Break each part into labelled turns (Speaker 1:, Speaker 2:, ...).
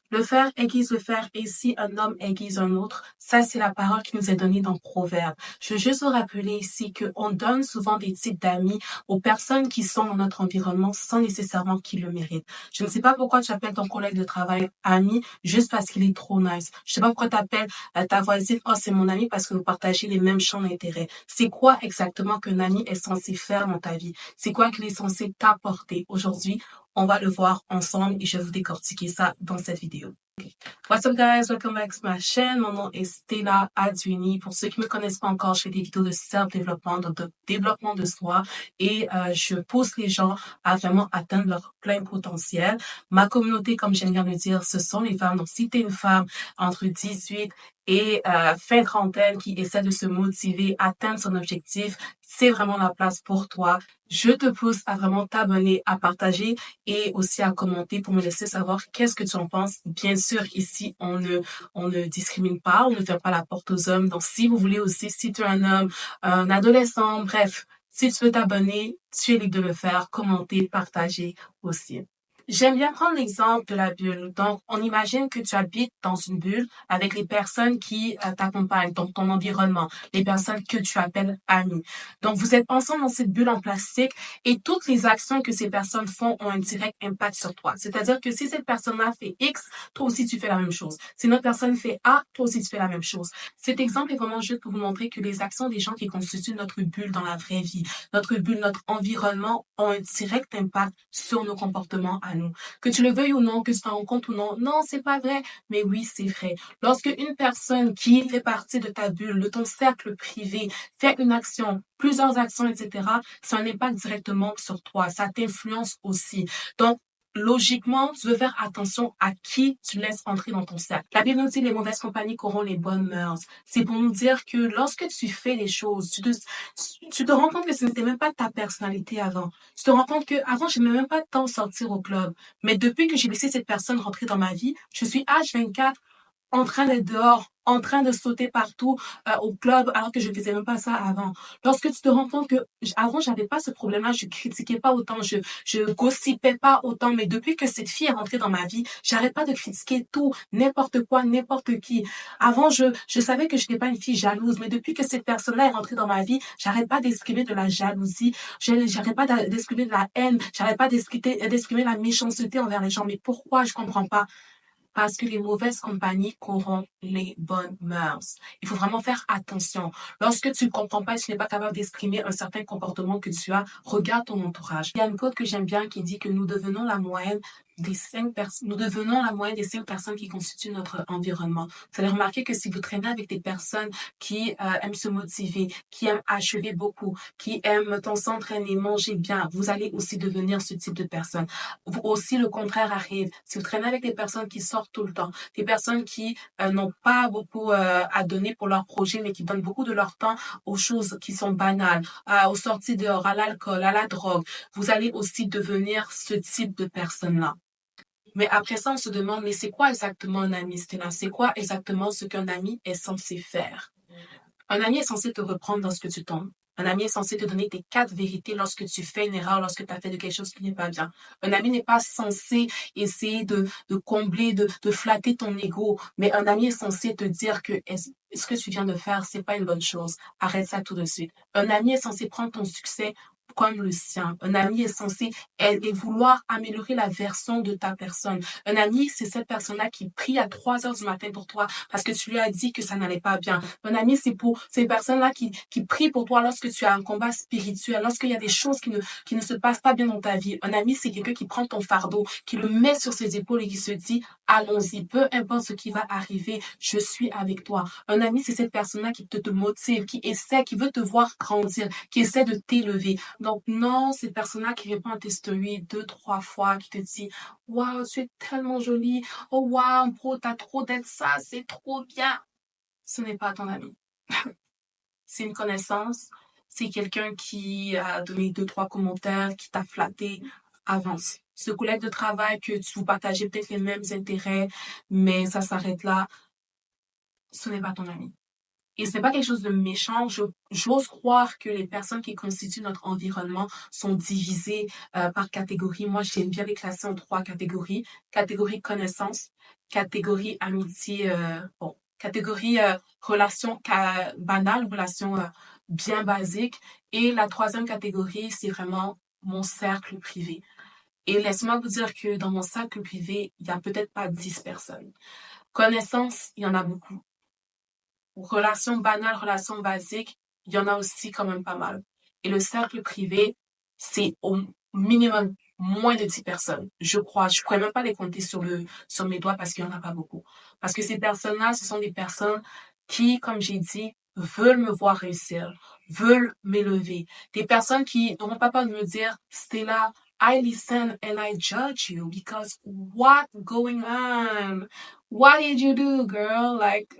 Speaker 1: Le fer aiguise le fer et si un homme aiguise un autre, ça c'est la parole qui nous est donnée dans Proverbe. Je veux juste vous rappeler ici qu'on donne souvent des types d'amis aux personnes qui sont dans notre environnement sans nécessairement qu'ils le méritent. Je ne sais pas pourquoi tu appelles ton collègue de travail ami juste parce qu'il est trop nice. Je ne sais pas pourquoi tu appelles ta voisine, oh c'est mon ami parce que vous partagez les mêmes champs d'intérêt. C'est quoi exactement qu'un ami est censé faire dans ta vie? C'est quoi qu'il est censé t'apporter? Aujourd'hui, on va le voir ensemble et je vais vous décortiquer ça dans cette vidéo. What's up guys, welcome back to ma chaîne. Mon nom est Stella Adwini. Pour ceux qui me connaissent pas encore, je fais des vidéos de self-développement, de développement de soi et je pousse les gens à vraiment atteindre leur plein potentiel. Ma communauté, comme j'aime bien le dire, ce sont les femmes. Donc si tu es une femme entre 18 et fin trentaine qui essaie de se motiver, atteindre son objectif, c'est vraiment la place pour toi. Je te pousse à vraiment t'abonner, à partager et aussi à commenter pour me laisser savoir qu'est-ce que tu en penses. Bien sûr, ici, on ne discrimine pas, on ne ferme pas la porte aux hommes. Donc, si vous voulez aussi, si tu es un homme, un adolescent, bref, si tu veux t'abonner, tu es libre de le faire, commenter, partager aussi. J'aime bien prendre l'exemple de la bulle. Donc, on imagine que tu habites dans une bulle avec les personnes qui t'accompagnent, donc ton environnement, les personnes que tu appelles amis. Donc, vous êtes ensemble dans cette bulle en plastique et toutes les actions que ces personnes font ont un direct impact sur toi. C'est-à-dire que si cette personne-là fait X, toi aussi tu fais la même chose. Si une autre personne fait A, toi aussi tu fais la même chose. Cet exemple est vraiment juste pour vous montrer que les actions des gens qui constituent notre bulle dans la vraie vie, notre bulle, notre environnement ont un direct impact sur nos comportements à nous. Que tu le veuilles ou non, que tu t'en rends compte ou non, non, c'est pas vrai. Mais oui, c'est vrai. Lorsque une personne qui fait partie de ta bulle, de ton cercle privé, fait une action, plusieurs actions, etc., ça a un impact directement sur toi. Ça t'influence aussi. Donc, logiquement, tu veux faire attention à qui tu laisses entrer dans ton cercle. La Bible nous dit les mauvaises compagnies corrompent les bonnes mœurs. C'est pour nous dire que lorsque tu fais les choses, tu te rends compte que ce n'était même pas ta personnalité avant. Tu te rends compte que avant, je n'aimais même pas tant sortir au club. Mais depuis que j'ai laissé cette personne rentrer dans ma vie, je suis H24 en train d'être dehors, en train de sauter partout au club, alors que je ne faisais même pas ça avant. Lorsque tu te rends compte que avant, j'avais pas ce problème-là, je critiquais pas autant, je gossipais pas autant, mais depuis que cette fille est rentrée dans ma vie, j'arrête pas de critiquer tout, n'importe quoi, n'importe qui. Avant, je savais que je n'étais pas une fille jalouse, mais depuis que cette personne-là est rentrée dans ma vie, j'arrête pas d'exprimer de la jalousie, j'arrête pas d'exprimer de la haine, j'arrête pas d'exprimer la méchanceté envers les gens. Mais pourquoi? Je comprends pas. Parce que les mauvaises compagnies corrompent les bonnes mœurs. Il faut vraiment faire attention. Lorsque tu ne comprends pas, tu n'es pas capable d'exprimer un certain comportement que tu as, regarde ton entourage. Il y a une quote que j'aime bien qui dit que nous devenons la moyenne des 5 personnes qui constituent notre environnement. Vous allez remarquer que si vous traînez avec des personnes qui aiment se motiver, qui aiment achever beaucoup, qui aiment s'entraîner, manger bien, vous allez aussi devenir ce type de personne. Aussi, le contraire arrive. Si vous traînez avec des personnes qui sortent tout le temps, des personnes qui n'ont pas beaucoup à donner pour leur projet, mais qui donnent beaucoup de leur temps aux choses qui sont banales, aux sorties dehors, à l'alcool, à la drogue, vous allez aussi devenir ce type de personne-là. Mais après ça, on se demande, mais c'est quoi exactement un ami, Stella? C'est quoi exactement ce qu'un ami est censé faire? Un ami est censé te reprendre dans ce que tu tombes. Un ami est censé te donner tes 4 vérités lorsque tu fais une erreur, lorsque tu as fait de quelque chose qui n'est pas bien. Un ami n'est pas censé essayer de combler, de flatter ton ego, mais un ami est censé te dire que ce que tu viens de faire, c'est pas une bonne chose. Arrête ça tout de suite. Un ami est censé prendre ton succès comme le sien. Un ami est censé vouloir améliorer la version de ta personne. Un ami, c'est cette personne-là qui prie à 3 heures du matin pour toi parce que tu lui as dit que ça n'allait pas bien. Un ami, c'est pour ces personnes-là qui prient pour toi lorsque tu as un combat spirituel, lorsqu'il y a des choses qui ne se passent pas bien dans ta vie. Un ami, c'est quelqu'un qui prend ton fardeau, qui le met sur ses épaules et qui se dit, allons-y, peu importe ce qui va arriver, je suis avec toi. Un ami, c'est cette personne-là qui te motive, qui veut te voir grandir, qui essaie de t'élever. Donc non, cette personne-là qui répond à tes stories 2, 3 fois, qui te dit, waouh, tu es tellement jolie, oh waouh, bro, t'as trop d'être ça, c'est trop bien. Ce n'est pas ton ami. C'est une connaissance, c'est quelqu'un qui a donné 2, 3 commentaires, qui t'a flatté, avance. Ce collègue de travail que vous partagez peut-être les mêmes intérêts, mais ça s'arrête là, ce n'est pas ton ami. Et c'est pas quelque chose de méchant. J'ose croire que les personnes qui constituent notre environnement sont divisées par catégorie. Moi, j'aime bien les classer en 3 catégories. Catégorie connaissance, catégorie amitié, catégorie relation banale, relation bien basique. Et la 3e catégorie, c'est vraiment mon cercle privé. Et laisse-moi vous dire que dans mon cercle privé, il y a peut-être pas 10 personnes. Connaissance, il y en a beaucoup. Relations banales, relations basiques, il y en a aussi quand même pas mal. Et le cercle privé, c'est au minimum moins de 10 personnes. Je crois. Je pourrais même pas les compter sur mes doigts parce qu'il y en a pas beaucoup. Parce que ces personnes-là, ce sont des personnes qui, comme j'ai dit, veulent me voir réussir, veulent m'élever. Des personnes qui n'auront pas peur de me dire, Stella, I listen and I judge you because what going on? What did you do, girl? Like,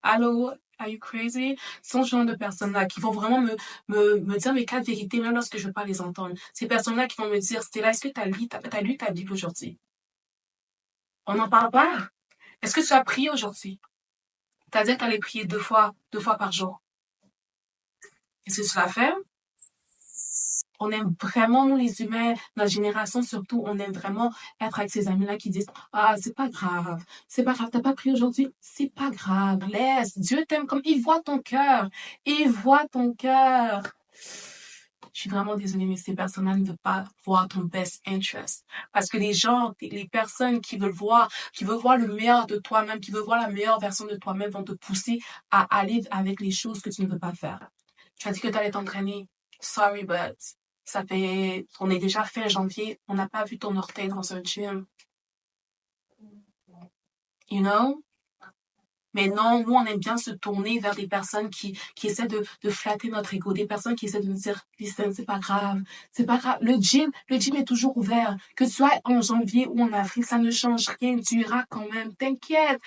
Speaker 1: allô, are you crazy? Ce sont ce genre de personnes-là qui vont vraiment me dire mes 4 vérités, même lorsque je ne veux pas les entendre. Ces personnes-là qui vont me dire, Stella, est-ce que t'as lu ta Bible aujourd'hui? On n'en parle pas. Est-ce que tu as prié aujourd'hui? T'as dit que t'allais prier 2 fois par jour. Est-ce que tu l'as fait? On aime vraiment, nous les humains, notre génération surtout, on aime vraiment être avec ces amis-là qui disent, ah, c'est pas grave, t'as pas prié aujourd'hui, c'est pas grave, laisse, Dieu t'aime comme, il voit ton cœur, il voit ton cœur. Je suis vraiment désolée, mais ces personnes-là ne veulent pas voir ton best interest. Parce que les personnes qui veulent voir le meilleur de toi-même, qui veulent voir la meilleure version de toi-même, vont te pousser à aller avec les choses que tu ne veux pas faire. Tu as dit que tu allais t'entraîner. Sorry, but on est déjà fin janvier, on n'a pas vu ton orteil dans un gym. You know? Mais non, nous, on aime bien se tourner vers des personnes qui essaient de flatter notre ego, des personnes qui essaient de nous dire, listen, c'est pas grave, c'est pas grave. Le gym est toujours ouvert. Que tu sois en janvier ou en avril, ça ne change rien, tu iras quand même. T'inquiète.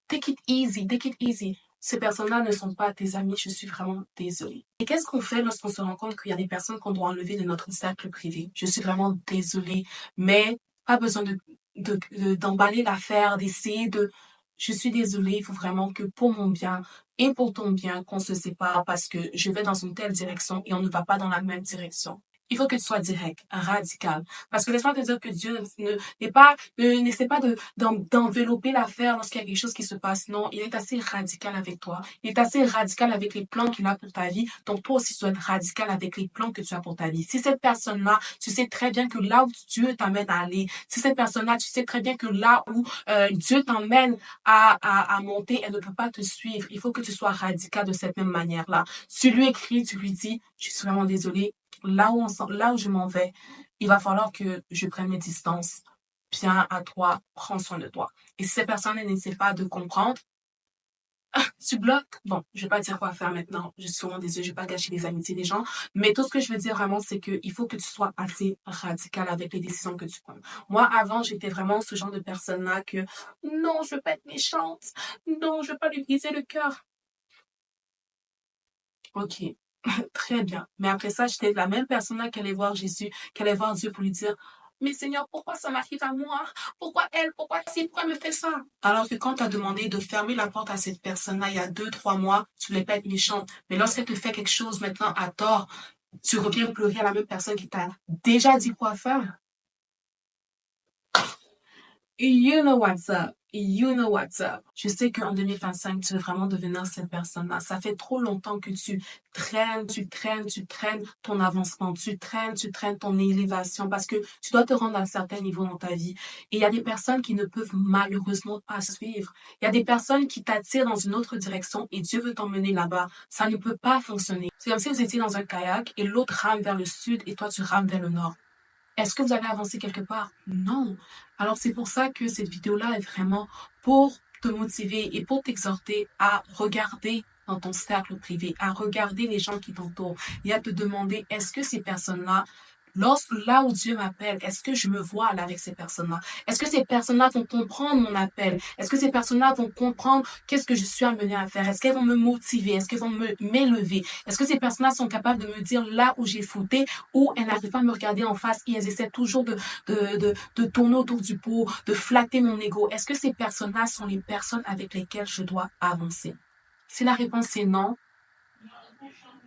Speaker 1: Take it easy, take it easy. Ces personnes-là ne sont pas tes amis, je suis vraiment désolée. Et qu'est-ce qu'on fait lorsqu'on se rend compte qu'il y a des personnes qu'on doit enlever de notre cercle privé? Je suis vraiment désolée, mais pas besoin d'emballer l'affaire, d'essayer de... Je suis désolée, il faut vraiment que pour mon bien et pour ton bien, qu'on se sépare parce que je vais dans une telle direction et on ne va pas dans la même direction. Il faut que tu sois direct, radical. Parce que laisse-moi te dire que Dieu n'essaie pas d'envelopper l'affaire lorsqu'il y a quelque chose qui se passe. Non, il est assez radical avec toi. Il est assez radical avec les plans qu'il a pour ta vie. Donc, toi aussi, tu dois être radical avec les plans que tu as pour ta vie. Si cette personne-là, tu sais très bien que là où Dieu t'amène à aller, si cette personne-là, tu sais très bien que là où Dieu t'emmène à monter, elle ne peut pas te suivre. Il faut que tu sois radical de cette même manière-là. Tu lui écris, tu lui dis, je suis vraiment désolée, là où je m'en vais, il va falloir que je prenne mes distances. Bien à toi, prends soin de toi. Et si ces personnes n'essaient pas de comprendre, tu bloques. Bon, je vais pas dire quoi faire maintenant. Je suis vraiment désolée, je vais pas gâcher les amitiés des gens. Mais tout ce que je veux dire vraiment, c'est qu'il faut que tu sois assez radical avec les décisions que tu prends. Moi, avant, j'étais vraiment ce genre de personne-là que non, je veux pas être méchante. Non, je veux pas lui briser le cœur. Ok. Très bien. Mais après ça, j'étais la même personne-là qui allait voir Jésus, qui allait voir Dieu pour lui dire, mais Seigneur, pourquoi ça m'arrive à moi? Pourquoi elle? Pourquoi si? Pourquoi elle me fait ça? Alors que quand tu as demandé de fermer la porte à cette personne-là il y a 2, 3 mois, tu voulais pas être méchante. Mais lorsqu'elle te fait quelque chose maintenant à tort, tu reviens pleurer à la même personne qui t'a déjà dit quoi faire. You know what's up. You know what's up. Je sais qu'en 2025, tu veux vraiment devenir cette personne-là. Ça fait trop longtemps que tu traînes ton avancement, tu traînes ton élévation parce que tu dois te rendre à un certain niveau dans ta vie. Et il y a des personnes qui ne peuvent malheureusement pas suivre. Il y a des personnes qui t'attirent dans une autre direction et Dieu veut t'emmener là-bas. Ça ne peut pas fonctionner. C'est comme si vous étiez dans un kayak et l'autre rame vers le sud et toi tu rames vers le nord. Est-ce que vous avez avancé quelque part? Non. Alors c'est pour ça que cette vidéo-là est vraiment pour te motiver et pour t'exhorter à regarder dans ton cercle privé, à regarder les gens qui t'entourent et à te demander, est-ce que ces personnes-là, là où Dieu m'appelle, est-ce que je me vois là avec ces personnes-là? Est-ce que ces personnes-là vont comprendre mon appel? Est-ce que ces personnes-là vont comprendre qu'est-ce que je suis amenée à faire? Est-ce qu'elles vont me motiver? Est-ce qu'elles vont m'élever? Est-ce que ces personnes-là sont capables de me dire là où j'ai fauté ou elles n'arrivent pas à me regarder en face et elles essaient toujours de tourner autour du pot, de flatter mon ego? Est-ce que ces personnes-là sont les personnes avec lesquelles je dois avancer? Si la réponse est non,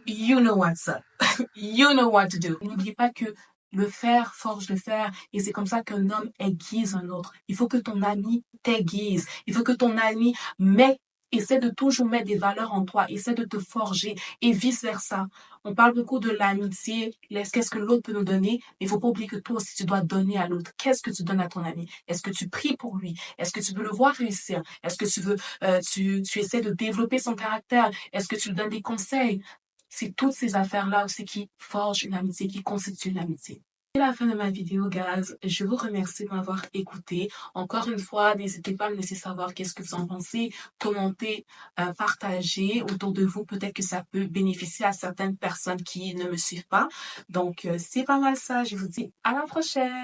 Speaker 1: you know what's up. You know what to do. N'oublie pas que le fer forge le fer et c'est comme ça qu'un homme aiguise un autre. Il faut que ton ami t'aiguise. Il faut que ton ami essaie de toujours mettre des valeurs en toi, essaie de te forger et vice versa. On parle beaucoup de l'amitié, qu'est-ce que l'autre peut nous donner, mais il faut pas oublier que toi aussi tu dois donner à l'autre. Qu'est-ce que tu donnes à ton ami? Est-ce que tu pries pour lui? Est-ce que tu veux le voir réussir? Est-ce que tu essaies de développer son caractère? Est-ce que tu lui donnes des conseils? C'est toutes ces affaires-là aussi qui forgent une amitié, qui constituent une amitié. C'est la fin de ma vidéo, guys. Je vous remercie de m'avoir écouté. Encore une fois, n'hésitez pas à me laisser savoir qu'est-ce que vous en pensez, commentez, partagez autour de vous. Peut-être que ça peut bénéficier à certaines personnes qui ne me suivent pas. Donc, c'est pas mal ça. Je vous dis à la prochaine.